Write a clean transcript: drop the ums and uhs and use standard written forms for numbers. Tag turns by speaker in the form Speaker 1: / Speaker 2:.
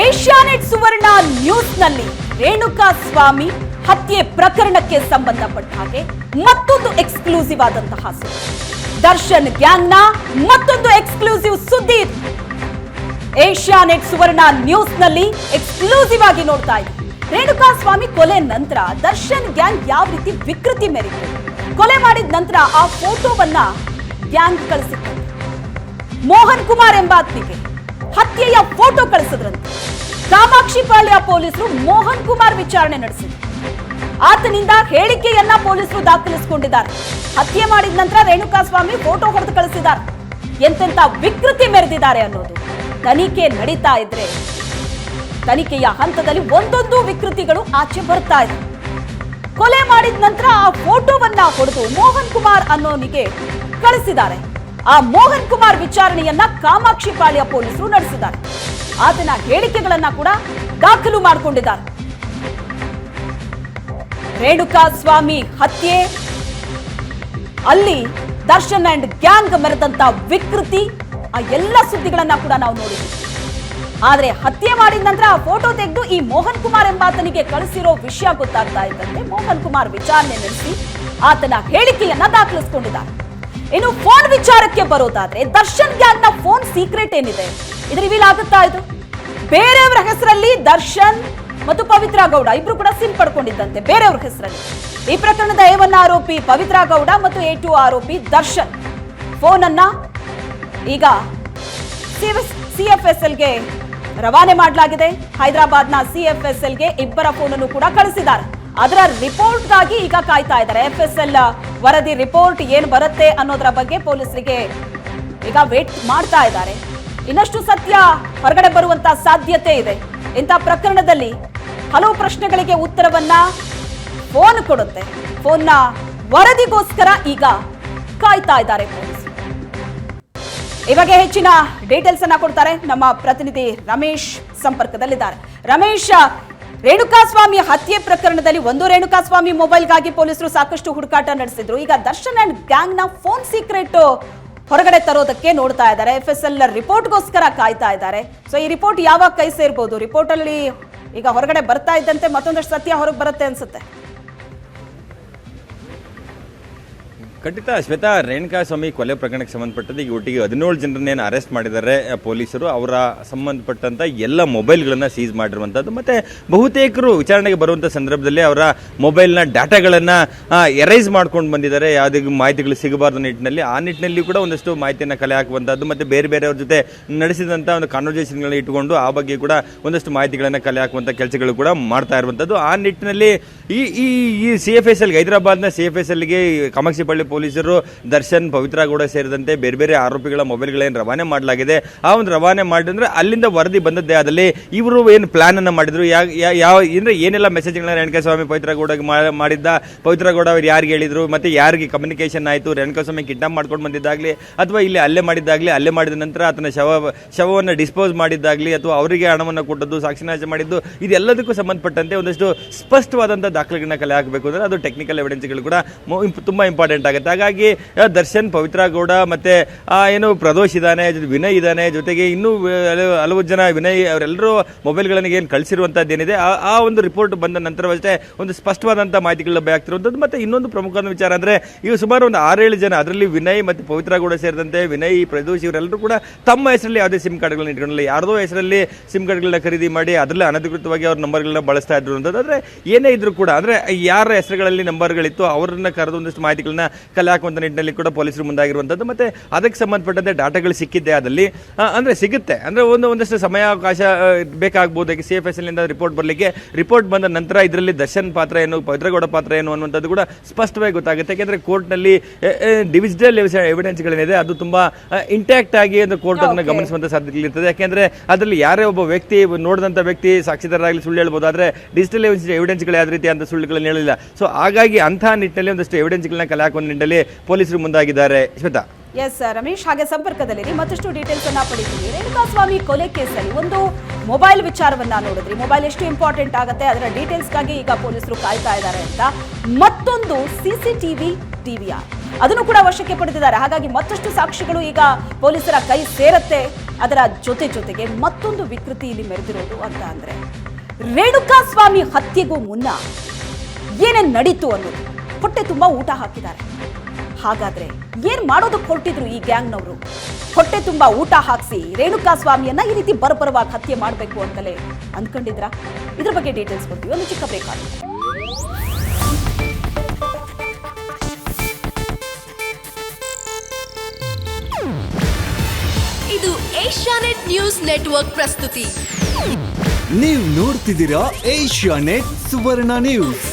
Speaker 1: Asianet ಸುವರ್ಣ ನ್ಯೂಸ್ನಲ್ಲಿ ರೇಣುಕಾ ಸ್ವಾಮಿ ಹತ್ಯೆ ಪ್ರಕರಣಕ್ಕೆ ಸಂಬಂಧಪಟ್ಟ ಹಾಗೆ ಮತ್ತೊಂದು ಎಕ್ಸ್ಕ್ಲೂಸಿವ್ ಆದಂತಹ ಸುದ್ದಿ. ದರ್ಶನ್ ಗ್ಯಾಂಗ್ನ ಮತ್ತೊಂದು ಎಕ್ಸ್ಕ್ಲೂಸಿವ್ ಸುದ್ದಿ. ಏಷ್ಯಾನೆಟ್ ಸುವರ್ಣ ನ್ಯೂಸ್ನಲ್ಲಿ ಎಕ್ಸ್ಕ್ಲೂಸಿವ್ ಆಗಿ ನೋಡ್ತಾ ಇದ್ದೀವಿ. ರೇಣುಕಾ ಸ್ವಾಮಿ ಕೊಲೆ ನಂತರ ದರ್ಶನ್ ಗ್ಯಾಂಗ್ ಯಾವ ರೀತಿ ವಿಕೃತಿ ಮೆರೆಯಿತು, ಕೊಲೆ ಮಾಡಿದ ನಂತರ ಆ ಫೋಟೋವನ್ನ ಗ್ಯಾಂಗ್ ಕಳಿಸಿತ್ತು. ಮೋಹನ್ ಕುಮಾರ್ ಎಂಬಾತನಿಗೆ ಹತ್ಯೆಯ ಫೋಟೋ ಕಳಿಸಿದ್ರಂತೆ. ಕಾಮಾಕ್ಷಿಪಾಳ್ಯ ಪೊಲೀಸರು ಮೋಹನ್ ಕುಮಾರ್ ವಿಚಾರಣೆ ನಡೆಸಿದ್ರು. ಆತನಿಂದ ಹೇಳಿಕೆಯನ್ನ ಪೊಲೀಸರು ದಾಖಲಿಸಿಕೊಂಡಿದ್ದಾರೆ. ಹತ್ಯೆ ಮಾಡಿದ ನಂತರ ರೇಣುಕಾ ಸ್ವಾಮಿ ಫೋಟೋ ಹೊಡೆದು ಕಳಿಸಿದ್ದಾರೆ. ಎಂತೆಂತ ವಿಕೃತಿ ಮೆರೆದಿದ್ದಾರೆ ಅನ್ನೋದು ತನಿಖೆ ನಡೀತಾ ಇದ್ರೆ ತನಿಖೆಯ ಹಂತದಲ್ಲಿ ಒಂದೊಂದು ವಿಕೃತಿಗಳು ಆಚೆ ಬರ್ತಾ ಇದೆ. ಕೊಲೆ ಮಾಡಿದ ನಂತರ ಆ ಫೋಟೋವನ್ನ ಹೊಡೆದು ಮೋಹನ್ ಕುಮಾರ್ ಅನ್ನೋನಿಗೆ ಕಳಿಸಿದ್ದಾರೆ. ಆ ಮೋಹನ್ ಕುಮಾರ್ ವಿಚಾರಣೆಯನ್ನ ಕಾಮಾಕ್ಷಿಪಾಳ್ಯ ಪೊಲೀಸರು ನಡೆಸಿದ್ದಾರೆ. ಆತನ ಹೇಳಿಕೆಗಳನ್ನ ಕೂಡ ದಾಖಲು ಮಾಡಿಕೊಂಡಿದ್ದಾರೆ. ರೇಣುಕಾ ಸ್ವಾಮಿ ಹತ್ಯೆ, ಅಲ್ಲಿ ದರ್ಶನ್ ಅಂಡ್ ಗ್ಯಾಂಗ್ ಮೆರೆದಂತ ವಿಕೃತಿ, ಆ ಎಲ್ಲ ಸುದ್ದಿಗಳನ್ನ ಕೂಡ ನಾವು ನೋಡಿದ್ವಿ. ಆದ್ರೆ ಹತ್ಯೆ ಮಾಡಿದ ನಂತರ ಆ ಫೋಟೋ ತೆಗೆದು ಈ ಮೋಹನ್ ಕುಮಾರ್ ಎಂಬಾತನಿಗೆ ಕಳಿಸಿರೋ ವಿಷಯ ಗೊತ್ತಾಗ್ತಾ ಇದ್ದಂತೆ ಮೋಹನ್ ಕುಮಾರ್ ವಿಚಾರಣೆ ನಡೆಸಿ ಆತನ ಹೇಳಿಕೆಯನ್ನ ದಾಖಲಿಸಿಕೊಂಡಿದ್ದಾರೆ. ಇನ್ನು ಫೋನ್ ವಿಚಾರಕ್ಕೆ ಬರೋದಾದ್ರೆ ದರ್ಶನ್ ಗ್ಯಾಂಗ್ ನ ಫೋನ್ ಸೀಕ್ರೆಟ್ ಏನಿದೆ ಇದು ರಿವೀಲ್ ಆಗುತ್ತಾ ಇದು. ಬೇರೆಯವರ ಹೆಸರಲ್ಲಿ ದರ್ಶನ್ ಮತ್ತು ಪವಿತ್ರ ಗೌಡ ಇಬ್ರು ಕೂಡ ಸಿಮ್ ಪಡ್ಕೊಂಡಿದ್ದಂತೆ ಬೇರೆಯವ್ರ ಹೆಸರಲ್ಲಿ. ಈ ಪ್ರಕರಣದ A1 ಆರೋಪಿ ಪವಿತ್ರ ಗೌಡ ಮತ್ತು A2 ಆರೋಪಿ ದರ್ಶನ್ ಫೋನ್ ಅನ್ನ ಈಗ CFSLಗೆ ರವಾನೆ ಮಾಡಲಾಗಿದೆ. ಹೈದರಾಬಾದ್ನ CFSLಗೆ ಇಬ್ಬರ ಫೋನ್ ಅನ್ನು ಕೂಡ ಕಳಿಸಿದ್ದಾರೆ. ಅದರ ರಿಪೋರ್ಟ್ಗಾಗಿ ಈಗ ಕಾಯ್ತಾ ಇದ್ದಾರೆ. FSL ವರದಿ ರಿಪೋರ್ಟ್ ಏನು ಬರುತ್ತೆ ಅನ್ನೋದರ ಬಗ್ಗೆ ಪೊಲೀಸರಿಗೆ ಈಗ ವೇಟ್ ಮಾಡ್ತಾ ಇದ್ದಾರೆ. ಇನ್ನಷ್ಟು ಸತ್ಯ ಹೊರಗಡೆ ಬರುವಂತ ಸಾಧ್ಯತೆ ಇದೆ. ಇಂಥ ಪ್ರಕರಣದಲ್ಲಿ ಹಲವು ಪ್ರಶ್ನೆಗಳಿಗೆ ಉತ್ತರವನ್ನ ಫೋನ್ ಕೊಡುತ್ತೆ. ಫೋನ್ನ ವರದಿಗೋಸ್ಕರ ಈಗ ಕಾಯ್ತಾ ಇದ್ದಾರೆ ಪೊಲೀಸರು. ಈ ಬಗ್ಗೆ ಹೆಚ್ಚಿನ ಡೀಟೇಲ್ಸ್ ಅನ್ನ ಕೊಡ್ತಾರೆ ನಮ್ಮ ಪ್ರತಿನಿಧಿ ರಮೇಶ್ ಸಂಪರ್ಕದಲ್ಲಿದ್ದಾರೆ. ರಮೇಶ್, ರೇಣುಕಾ ಸ್ವಾಮಿ ಹತ್ಯೆ ಪ್ರಕರಣದಲ್ಲಿ ಒಂದು ರೇಣುಕಾ ಸ್ವಾಮಿ ಮೊಬೈಲ್ಗಾಗಿ ಪೊಲೀಸರು ಸಾಕಷ್ಟು ಹುಡುಕಾಟ ನಡೆಸಿದ್ರು. ಈಗ ದರ್ಶನ್ ಅಂಡ್ ಗ್ಯಾಂಗ್ ನ ಫೋನ್ ಸೀಕ್ರೆಟ್ ಹೊರಗಡೆ ತರೋದಕ್ಕೆ ನೋಡ್ತಾ ಇದ್ದಾರೆ. FSL ರಿಪೋರ್ಟ್ಗೋಸ್ಕರ ಕಾಯ್ತಾ ಇದ್ದಾರೆ. ಸೊ ಈ ರಿಪೋರ್ಟ್ ಯಾವಾಗ ಕೈ ಸೇರ್ಬೋದು? ರಿಪೋರ್ಟ್ ಅಲ್ಲಿ ಈಗ ಹೊರಗಡೆ ಬರ್ತಾ ಇದ್ದಂತೆ ಮತ್ತೊಂದಷ್ಟು ಸತ್ಯ ಹೊರಗೆ ಬರುತ್ತೆ ಅನ್ಸುತ್ತೆ.
Speaker 2: ಖಂಡಿತ ಶ್ವೇತಾ, ರೇಣುಕಾ ಸ್ವಾಮಿ ಕೊಲೆ ಪ್ರಕರಣಕ್ಕೆ ಸಂಬಂಧಪಟ್ಟದ್ದು ಈಗ ಒಟ್ಟಿಗೆ 17 ಜನರನ್ನೇನು ಅರೆಸ್ಟ್ ಮಾಡಿದ್ದಾರೆ ಪೊಲೀಸರು. ಅವರ ಸಂಬಂಧಪಟ್ಟಂತ ಎಲ್ಲ ಮೊಬೈಲ್ಗಳನ್ನ ಸೀಸ್ ಮಾಡಿರುವಂಥದ್ದು. ಮತ್ತೆ ಬಹುತೇಕರು ವಿಚಾರಣೆಗೆ ಬರುವಂಥ ಸಂದರ್ಭದಲ್ಲಿ ಅವರ ಮೊಬೈಲ್ನ ಡಾಟಾಗಳನ್ನ ಎರೈಸ್ ಮಾಡ್ಕೊಂಡು ಬಂದಿದ್ದಾರೆ, ಯಾವುದೇ ಮಾಹಿತಿಗಳು ಸಿಗಬಾರ್ದು ನಿಟ್ಟಿನಲ್ಲಿ. ಆ ನಿಟ್ಟಿನಲ್ಲಿ ಕೂಡ ಒಂದಷ್ಟು ಮಾಹಿತಿಯನ್ನು ಕಲೆ ಹಾಕುವಂಥದ್ದು ಮತ್ತು ಬೇರೆ ಬೇರೆಯವ್ರ ಜೊತೆ ನಡೆಸಿದಂಥ ಒಂದು ಕಾನ್ವರ್ಸೇಷನ್ಗಳನ್ನ ಇಟ್ಟುಕೊಂಡು ಆ ಬಗ್ಗೆ ಕೂಡ ಒಂದಷ್ಟು ಮಾಹಿತಿಗಳನ್ನು ಕಲೆ ಹಾಕುವಂಥ ಕೆಲಸಗಳು ಕೂಡ ಮಾಡ್ತಾ ಇರುವಂಥದ್ದು. ಆ ನಿಟ್ಟಿನಲ್ಲಿ ಈ CFSL ಹೈದರಾಬಾದ್ನ CFSLಗೆ ಕಾಮಾಕ್ಷಿಪಾಳ್ಯ ಪೊಲೀಸರು ದರ್ಶನ್, ಪವಿತ್ರ ಗೌಡ ಸೇರಿದಂತೆ ಬೇರೆ ಬೇರೆ ಆರೋಪಿಗಳ ಮೊಬೈಲ್ಗಳೇನು ರವಾನೆ ಮಾಡಲಾಗಿದೆ. ಆ ಒಂದು ರವಾನೆ ಮಾಡಿದ್ರೆ ಅಲ್ಲಿಂದ ವರದಿ ಬಂದದ್ದೇ ಆದಲ್ಲಿ ಇವರು ಏನು ಪ್ಲಾನ್ ಅನ್ನ ಮಾಡಿದ್ರು, ಅಂದ್ರೆ ಏನೆಲ್ಲ ಮೆಸೇಜ್ಗಳನ್ನ ರೇಣುಕಾ ಸ್ವಾಮಿ ಪವಿತ್ರ ಗೌಡಗೆ ಮಾಡಿದ್ದ, ಪವಿತ್ರ ಗೌಡ ಅವ್ರು ಯಾರಿಗೆ ಹೇಳಿದ್ರು, ಮತ್ತೆ ಯಾರಿಗೆ ಕಮ್ಯುನಿಕೇಶನ್ ಆಯಿತು, ರೇಣುಕಾ ಸ್ವಾಮಿ ಕಿಡ್ನಾಪ್ ಮಾಡ್ಕೊಂಡು ಬಂದಿದ್ದಾಗಲಿ ಅಥವಾ ಇಲ್ಲಿ ಅಲ್ಲೇ ಮಾಡಿದ್ದಾಗಲಿ, ಅಲ್ಲೇ ಮಾಡಿದ ನಂತರ ಆತನ ಶವವನ್ನು ಡಿಸ್ಪೋಸ್ ಮಾಡಿದ್ದಾಗಲಿ ಅಥವಾ ಅವರಿಗೆ ಹಣವನ್ನು ಕೊಟ್ಟದ್ದು, ಸಾಕ್ಷಿನಾಶ ಮಾಡಿದ್ದು, ಇದೆಲ್ಲದಕ್ಕೂ ಸಂಬಂಧಪಟ್ಟಂತೆ ಒಂದಷ್ಟು ಸ್ಪಷ್ಟವಾದಂಥ ದಾಖಲೆಗಳನ್ನ ಕಲೆ ಹಾಕಬೇಕು ಅಂದ್ರೆ ಅದು ಟೆಕ್ನಿಕಲ್ ಎವಿಡೆನ್ಸ್ಗಳು ಕೂಡ ತುಂಬಾ ಇಂಪಾರ್ಟೆಂಟ್ ಆಗುತ್ತೆ. ಹಾಗಾಗಿ ದರ್ಶನ್, ಪವಿತ್ರ ಗೌಡ ಮತ್ತೆ ಏನು ಪ್ರದೋಷ್ ಇದ್ದಾನೆ, ವಿನಯ್ ಇದ್ದಾನೆ, ಜೊತೆಗೆ ಇನ್ನೂ ಹಲವು ಜನ ವಿನಯ್ ಅವರೆಲ್ಲರೂ ಮೊಬೈಲ್ಗಳನ್ನು ಏನು ಕಳಿಸಿರುವಂತದ್ದು ಏನಿದೆ ಆ ಒಂದು ರಿಪೋರ್ಟ್ ಬಂದ ನಂತರವಷ್ಟೇ ಒಂದು ಸ್ಪಷ್ಟವಾದಂತಹ ಮಾಹಿತಿಗಳು ಬೇಕಾಗ್ತಿರುವಂಥದ್ದು. ಮತ್ತೆ ಇನ್ನೊಂದು ಪ್ರಮುಖವಾದ ವಿಚಾರ ಅಂದ್ರೆ ಈಗ ಸುಮಾರು ಒಂದು 6-7 ಜನ, ಅದರಲ್ಲಿ ವಿನಯ್ ಮತ್ತೆ ಪವಿತ್ರ ಗೌಡ ಸೇರಿದಂತೆ ವಿನಯ್, ಪ್ರದೋಷ್ ಇವರೆಲ್ಲರೂ ಕೂಡ ತಮ್ಮ ಹೆಸರಲ್ಲಿ ಯಾವುದೇ ಸಿಮ್ ಕಾರ್ಡ್ಗಳನ್ನ ಇಟ್ಕೊಂಡಿಲ್ಲ. ಯಾರ್ದೋ ಹೆಸರಲ್ಲಿ ಸಿಮ್ ಕಾರ್ಡ್ಗಳನ್ನ ಖರೀದಿ ಮಾಡಿ ಅದರಲ್ಲಿ ಅನಧಿಕೃತವಾಗಿ ಅವ್ರ ನಂಬರ್ಗಳನ್ನ ಬಳಸ್ತಾ ಇರುವಂಥದ್ದು. ಆದರೆ ಏನೇ ಇದ್ರು ಕೂಡ ಅಂದ್ರೆ ಯಾರ ಹೆಸರುಗಳಲ್ಲಿ ನಂಬರ್ಗಳಿತ್ತು ಅವರನ್ನ ಕರೆದು ಒಂದಷ್ಟು ಮಾಹಿತಿಗಳನ್ನ ಕಲೆ ಹಾಕುವಂತ ನಿಟ್ಟಿನಲ್ಲಿ ಕೂಡ ಪೊಲೀಸರು ಮುಂದಾಗಿರುವಂಥದ್ದು. ಮತ್ತೆ ಅದಕ್ಕೆ ಸಂಬಂಧಪಟ್ಟಂತೆ ಡಾಟಾಗಳು ಸಿಕ್ಕಿದ್ದೆ ಆದಲ್ಲಿ ಅಂದ್ರೆ ಸಿಗುತ್ತೆ ಅಂದ್ರೆ ಒಂದಷ್ಟು ಸಮಯಾವಕಾಶ ಬೇಕಾಗಬಹುದು. CFSL ಇಂದ ರಿಪೋರ್ಟ್ ಬರಲಿಕ್ಕೆ, ರಿಪೋರ್ಟ್ ಬಂದ ನಂತರ ಇದರಲ್ಲಿ ದರ್ಶನ್ ಪಾತ್ರ ಏನು, ಪವಿತ್ರಗೌಡ ಪಾತ್ರ ಏನು ಅನ್ನುವಂಥದ್ದು ಕೂಡ ಸ್ಪಷ್ಟವಾಗಿ ಗೊತ್ತಾಗುತ್ತೆ. ಯಾಕೆಂದ್ರೆ ಕೋರ್ಟ್ನಲ್ಲಿ ಡಿಜಿಟಲ್ ಎವಿಡೆನ್ಸ್ಗಳೇನಿದೆ ಅದು ತುಂಬಾ ಇಂಟ್ಯಾಕ್ಟ್ ಆಗಿ ಕೋರ್ಟ್ ಅದನ್ನು ಗಮನಿಸುವಂತ ಸಾಧ್ಯತೆ ಇರ್ತದೆ. ಯಾಕೆಂದ್ರೆ ಅದರಲ್ಲಿ ಯಾರೇ ಒಬ್ಬ ವ್ಯಕ್ತಿ ನೋಡಿದಂತ ವ್ಯಕ್ತಿ ಸಾಕ್ಷಿದಾರರಾಗಲಿ ಸುಳ್ಳು ಹೇಳ್ಬೋದು, ಆದ್ರೆ ಡಿಜಿಟಲ್ ಎವಿಡೆನ್ಸ್ಗಳು ಯಾವ ರೀತಿ ಅಂತ ಸುಳ್ಳುಗಳನ್ನ ಹೇಳಿಲ್ಲ. ಸೊ ಹಾಗಾಗಿ ಅಂತಹ ನಿಟ್ಟಿನಲ್ಲಿ ಒಂದಷ್ಟು ಎವಿಡೆನ್ಸ್ಗಳನ್ನ ಕಲೆ ಹಾಕುವ ನಿಟ್ಟಿನಲ್ಲಿ ಪೊಲೀಸರು ಮುಂದಾಗಿದ್ದಾರೆ. ಶ್ವೇತಾ.
Speaker 1: ಎಸ್ ರಮೇಶ್, ಹಾಗೆ ಸಂಪರ್ಕದಲ್ಲಿ ಮತ್ತಷ್ಟು ಡೀಟೇಲ್ಸ್ ಅನ್ನ ಪಡಿತೀವಿ. ರೇಣುಕಾ ಸ್ವಾಮಿ ಕೊಲೆ ಕೇಸಲ್ಲಿ ಒಂದು ಮೊಬೈಲ್ ವಿಚಾರವನ್ನ ನೋಡಿದ್ರಿ. ಮೊಬೈಲ್ ಎಷ್ಟು ಇಂಪಾರ್ಟೆಂಟ್ ಆಗುತ್ತೆ ಅದರ ಡೀಟೇಲ್ಸ್ಗಾಗಿ ಈಗ ಪೊಲೀಸರು ಕಾಯ್ತಾ ಇದ್ದಾರೆ ಅಂತ. ಮತ್ತೊಂದು CCTV DVR ಅದನ್ನು ಕೂಡ ವಶಕ್ಕೆ ಪಡೆದಿದ್ದಾರೆ. ಹಾಗಾಗಿ ಮತ್ತಷ್ಟು ಸಾಕ್ಷಿಗಳು ಈಗ ಪೊಲೀಸರ ಕೈ ಸೇರತ್ತೆ ಅದರ ಜೊತೆಗೆ ಮತ್ತೊಂದು ವಿಕೃತಿ ಇಲ್ಲಿ ಮೆರೆದಿರೋದು ಅಂತ ಅಂದ್ರೆ ರೇಣುಕಾಸ್ವಾಮಿ ಹತ್ಯೆಗೂ ಮುನ್ನ ಏನೇನ್ ನಡೀತು ಅನ್ನೋದು. ಹೊಟ್ಟೆ ತುಂಬಾ ಊಟ ಹಾಕಿದ್ದಾರೆ. ಹಾಗಾದ್ರೆ ಏನ್ ಮಾಡೋದಕ್ಕೆ ಹೊರಟಿದ್ರು ಈ ಗ್ಯಾಂಗ್ನವರು? ಹೊಟ್ಟೆ ತುಂಬಾ ಊಟ ಹಾಕಿಸಿ ರೇಣುಕಾಸ್ವಾಮಿಯನ್ನ ಈ ರೀತಿ ಬರ್ಬರವಾಗಿ ಹತ್ಯೆ ಮಾಡಬೇಕು ಅಂತಲೇ ಅಂದ್ಕೊಂಡಿದ್ರ? ಇದ್ರ ಬಗ್ಗೆ ಡೀಟೇಲ್ಸ್ ಕೊಡ್ತೀವಿ, ಒಂದು ಚಿಕ್ಕ ಬ್ರೇಕ್ ಆಗುತ್ತೆ.
Speaker 3: ಇದು ಏಷ್ಯಾನೆಟ್ ನ್ಯೂಸ್ ನೆಟ್ವರ್ಕ್ ಪ್ರಸ್ತುತಿ.
Speaker 4: ನೀವು ನೋಡ್ತಿದ್ದೀರಾ ಏಷ್ಯಾನೆಟ್ ಸುವರ್ಣ ನ್ಯೂಸ್.